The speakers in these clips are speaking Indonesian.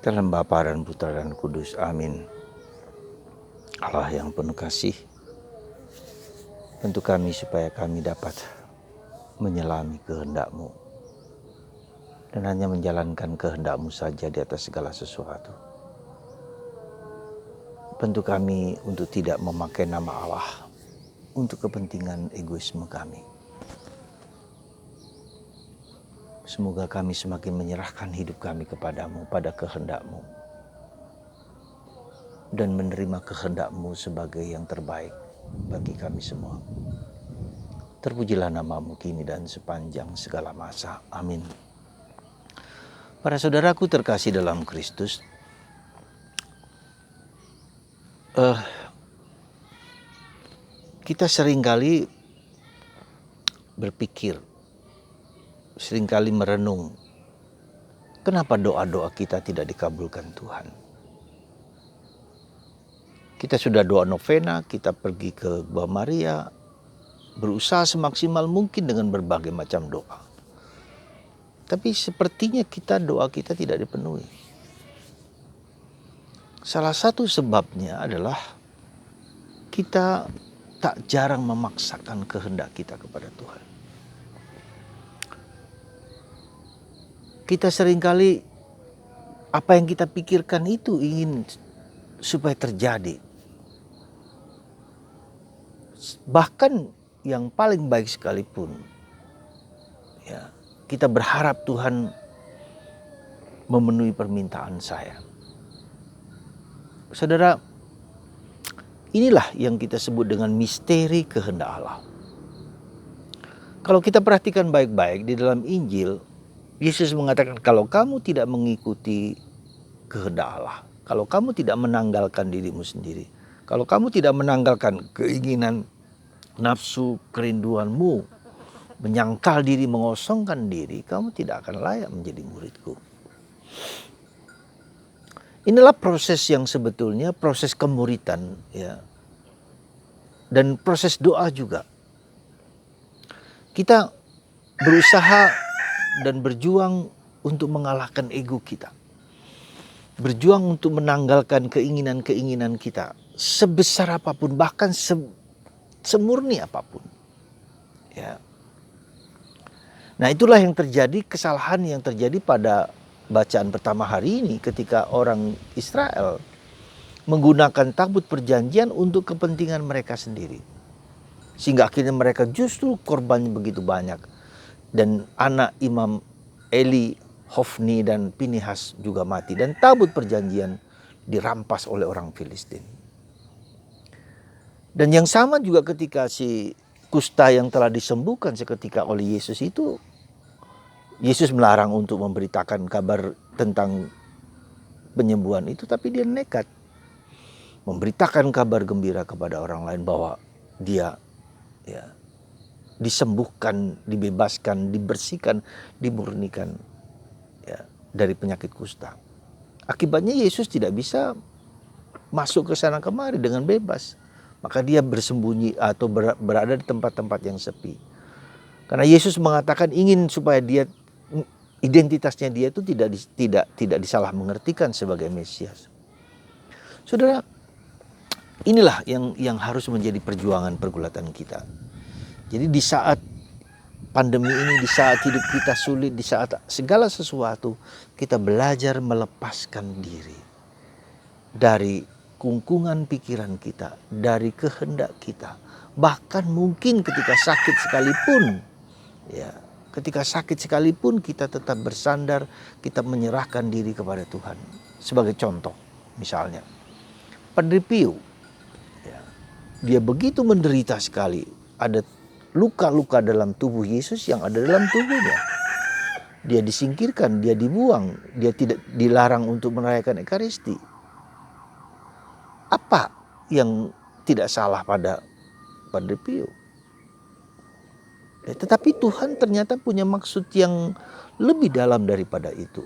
Dalam Bapa dan Putra dan Kudus, amin. Allah yang penuh kasih, bantu kami supaya kami dapat menyelami kehendak-Mu dan hanya menjalankan kehendak-Mu saja di atas segala sesuatu. Bantu kami untuk tidak memakai nama Allah untuk kepentingan egoisme kami. Semoga kami semakin menyerahkan hidup kami kepadamu, pada kehendak-Mu, dan menerima kehendak-Mu sebagai yang terbaik bagi kami semua. Terpujilah nama-Mu kini dan sepanjang segala masa. Amin. Para saudaraku terkasih dalam Kristus, kita seringkali berpikir, seringkali merenung, kenapa doa-doa kita tidak dikabulkan Tuhan? Kita sudah doa novena, kita pergi ke Gua Maria, berusaha semaksimal mungkin dengan berbagai macam doa. Tapi sepertinya doa kita tidak dipenuhi. Salah satu sebabnya adalah kita tak jarang memaksakan kehendak kita kepada Tuhan. Kita seringkali apa yang kita pikirkan itu ingin supaya terjadi. Bahkan yang paling baik sekalipun, ya, kita berharap Tuhan memenuhi permintaan saya. Saudara, inilah yang kita sebut dengan misteri kehendak Allah. Kalau kita perhatikan baik-baik di dalam Injil, Yesus mengatakan, kalau kamu tidak mengikuti kehendak Allah, kalau kamu tidak menanggalkan dirimu sendiri, kalau kamu tidak menanggalkan keinginan, nafsu, kerinduanmu, menyangkal diri, mengosongkan diri, kamu tidak akan layak menjadi muridku. Inilah proses yang sebetulnya proses kemuridan, ya, dan proses doa juga. Kita berusaha dan berjuang untuk mengalahkan ego kita. Berjuang untuk menanggalkan keinginan-keinginan kita. Sebesar apapun, bahkan semurni apapun. Ya. Nah, itulah yang terjadi, kesalahan yang terjadi pada bacaan pertama hari ini ketika orang Israel menggunakan tabut perjanjian untuk kepentingan mereka sendiri. Sehingga akhirnya mereka justru korbannya begitu banyak. Dan anak Imam Eli, Hofni dan Pinihas juga mati. Dan tabut perjanjian dirampas oleh orang Filistin. Dan yang sama juga ketika si kusta yang telah disembuhkan seketika oleh Yesus itu, Yesus melarang untuk memberitakan kabar tentang penyembuhan itu, tapi dia nekat memberitakan kabar gembira kepada orang lain bahwa dia, ya, disembuhkan, dibebaskan, dibersihkan, dimurnikan, ya, dari penyakit kusta. Akibatnya Yesus tidak bisa masuk ke sana kemari dengan bebas. Maka dia bersembunyi atau berada di tempat-tempat yang sepi. Karena Yesus mengatakan ingin supaya dia, identitasnya dia itu tidak disalah mengertikan sebagai Mesias. Saudara, inilah yang harus menjadi perjuangan pergulatan kita. Jadi di saat pandemi ini, di saat hidup kita sulit, di saat segala sesuatu, kita belajar melepaskan diri dari kungkungan pikiran kita, dari kehendak kita. Bahkan mungkin ketika sakit sekalipun, ya, ketika sakit sekalipun kita tetap bersandar, kita menyerahkan diri kepada Tuhan. Sebagai contoh, misalnya, Padre Pio, ya, dia begitu menderita sekali, ada luka-luka dalam tubuh Yesus yang ada dalam tubuhnya. Dia disingkirkan, dia dibuang, dia tidak dilarang untuk merayakan Ekaristi. Apa yang tidak salah pada Padre Pio? Ya, tetapi Tuhan ternyata punya maksud yang lebih dalam daripada itu.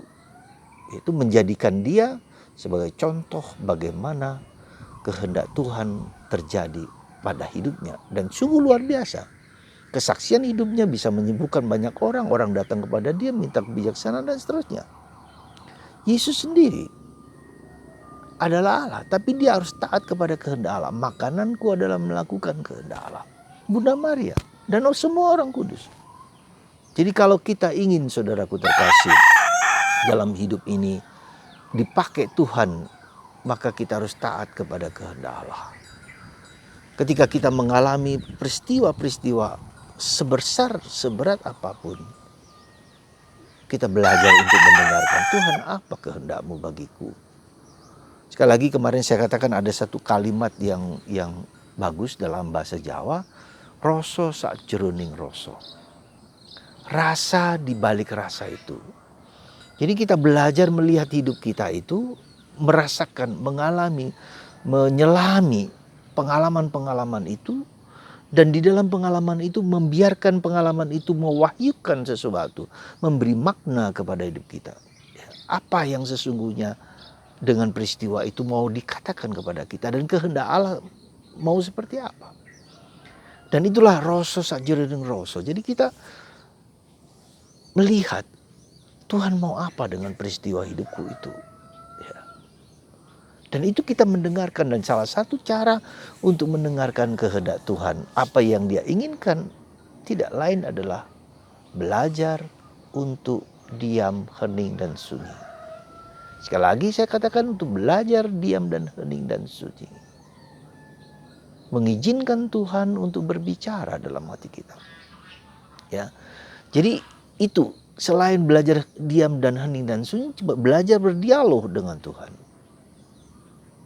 Yaitu menjadikan dia sebagai contoh bagaimana kehendak Tuhan terjadi pada hidupnya. Dan sungguh luar biasa. Kesaksian hidupnya bisa menyembuhkan banyak orang. Orang datang kepada dia minta kebijaksanaan dan seterusnya. Yesus sendiri adalah Allah, tapi dia harus taat kepada kehendak Allah. Makananku adalah melakukan kehendak Allah. Bunda Maria dan semua orang kudus. Jadi kalau kita ingin, saudaraku terkasih, dalam hidup ini dipakai Tuhan, maka kita harus taat kepada kehendak Allah. Ketika kita mengalami peristiwa-peristiwa sebesar, seberat apapun, kita belajar untuk mendengarkan, Tuhan, apa kehendak-Mu bagiku? Sekali lagi, kemarin saya katakan ada satu kalimat yang bagus dalam bahasa Jawa, rasa sak jroning rasa. Rasa di balik rasa itu. Jadi kita belajar melihat hidup kita itu, merasakan, mengalami, menyelami pengalaman-pengalaman itu, dan di dalam pengalaman itu membiarkan pengalaman itu mewahyukan sesuatu, memberi makna kepada hidup kita. Apa yang sesungguhnya dengan peristiwa itu mau dikatakan kepada kita, dan kehendak Allah mau seperti apa. Dan itulah rasa sakjroning rasa. Jadi kita melihat Tuhan mau apa dengan peristiwa hidupku itu. Ya. Dan itu kita mendengarkan, dan salah satu cara untuk mendengarkan kehendak Tuhan, apa yang Dia inginkan, tidak lain adalah belajar untuk diam, hening, dan sunyi. Sekali lagi saya katakan, untuk belajar diam dan hening dan sunyi. Mengizinkan Tuhan untuk berbicara dalam hati kita. Ya. Jadi itu, selain belajar diam dan hening dan sunyi, coba belajar berdialog dengan Tuhan.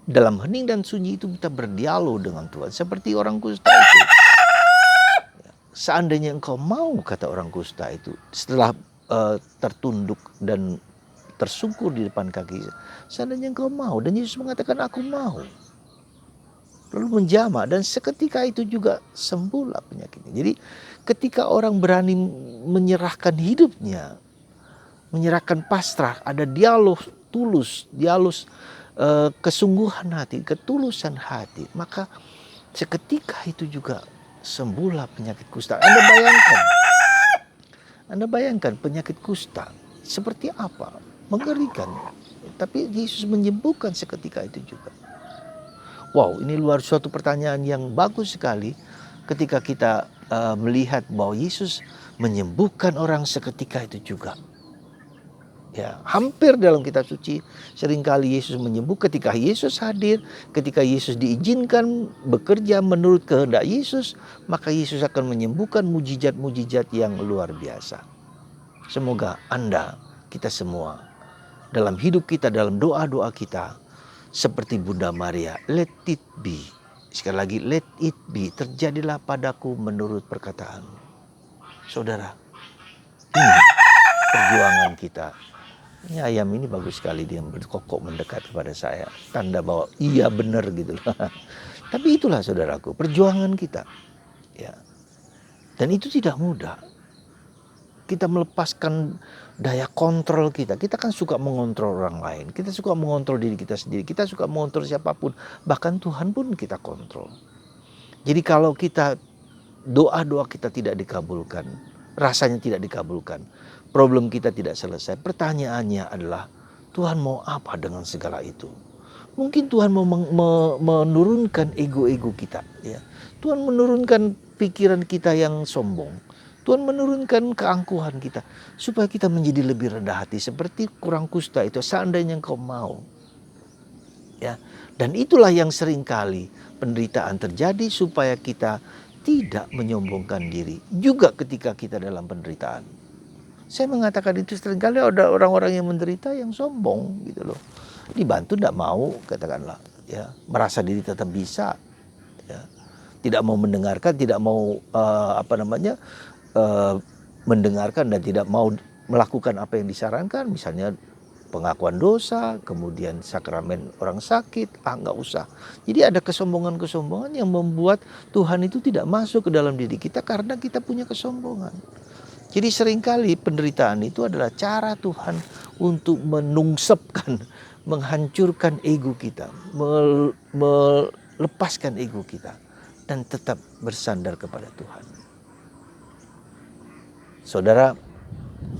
Dalam hening dan sunyi itu kita berdialog dengan Tuhan. Seperti orang kusta itu. Seandainya engkau mau, kata orang kusta itu, setelah tertunduk dan tersungkur di depan kaki, seandainya engkau mau, dan Yesus mengatakan, aku mau. Lalu menjamah, dan seketika itu juga sembuhlah penyakitnya. Jadi ketika orang berani menyerahkan hidupnya, menyerahkan pasrah, ada dialog tulus, dialog kesungguhan hati, ketulusan hati, maka seketika itu juga sembuhlah penyakit kusta. Anda bayangkan penyakit kusta seperti apa, mengerikan. Tapi Yesus menyembuhkan seketika itu juga. Wow, ini luar suatu pertanyaan yang bagus sekali ketika kita melihat bahwa Yesus menyembuhkan orang seketika itu juga. Ya, hampir dalam kitab suci seringkali Yesus menyembuh ketika Yesus hadir, ketika Yesus diizinkan bekerja menurut kehendak Yesus, maka Yesus akan menyembuhkan mujizat-mujizat yang luar biasa. Semoga Anda, kita semua, dalam hidup kita, dalam doa-doa kita, seperti Bunda Maria, let it be. Sekali lagi, let it be, terjadilah padaku menurut perkataan. Saudara, ini perjuangan kita. Ini ayam ini bagus sekali, dia berkokok mendekat kepada saya. Tanda bahwa iya benar gitu. Tapi itulah saudaraku, perjuangan kita. Ya. Dan itu tidak mudah. Kita melepaskan daya kontrol kita. Kita kan suka mengontrol orang lain. Kita suka mengontrol diri kita sendiri. Kita suka mengontrol siapapun. Bahkan Tuhan pun kita kontrol. Jadi kalau kita doa-doa kita tidak dikabulkan, rasanya tidak dikabulkan, problem kita tidak selesai. Pertanyaannya adalah, Tuhan mau apa dengan segala itu? Mungkin Tuhan mau menurunkan ego-ego kita. Ya. Tuhan menurunkan pikiran kita yang sombong. Tuhan menurunkan keangkuhan kita supaya kita menjadi lebih rendah hati seperti kurang kusta itu, seandainya engkau mau. Ya, dan itulah yang seringkali penderitaan terjadi supaya kita tidak menyombongkan diri juga ketika kita dalam penderitaan. Saya mengatakan itu seringkali ada orang-orang yang menderita yang sombong gitu loh. Dibantu tidak mau, katakanlah, ya, merasa diri tetap bisa, ya. Tidak mau mendengarkan, tidak mau mendengarkan dan tidak mau melakukan apa yang disarankan, misalnya pengakuan dosa, kemudian sakramen orang sakit, nggak usah. Jadi ada kesombongan-kesombongan yang membuat Tuhan itu tidak masuk ke dalam diri kita karena kita punya kesombongan. Jadi seringkali penderitaan itu adalah cara Tuhan untuk menungsepkan, menghancurkan ego kita, melepaskan ego kita, dan tetap bersandar kepada Tuhan. Saudara,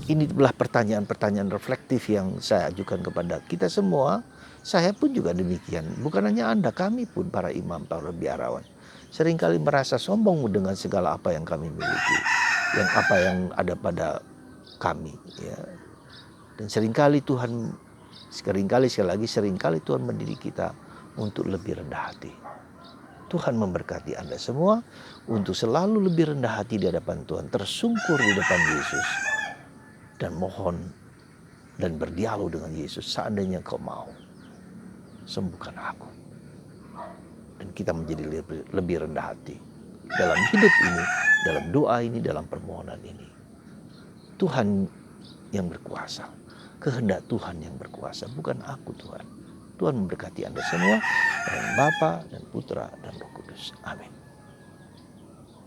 inilah pertanyaan-pertanyaan reflektif yang saya ajukan kepada kita semua. Saya pun juga demikian. Bukan hanya Anda, kami pun para imam, para biarawan. Seringkali merasa sombong dengan segala apa yang kami miliki. Yang apa yang ada pada kami. Ya. Dan seringkali Tuhan mendidik kita untuk lebih rendah hati. Tuhan memberkati Anda semua untuk selalu lebih rendah hati di hadapan Tuhan. Tersungkur di depan Yesus. Dan mohon dan berdialog dengan Yesus. Seandainya kau mau, sembuhkan aku. Dan kita menjadi lebih rendah hati dalam hidup ini, dalam doa ini, dalam permohonan ini. Tuhan yang berkuasa, kehendak Tuhan yang berkuasa, bukan aku Tuhan. Tuhan memberkati Anda semua, dan Bapa dan Putra dan Roh Kudus. Amin.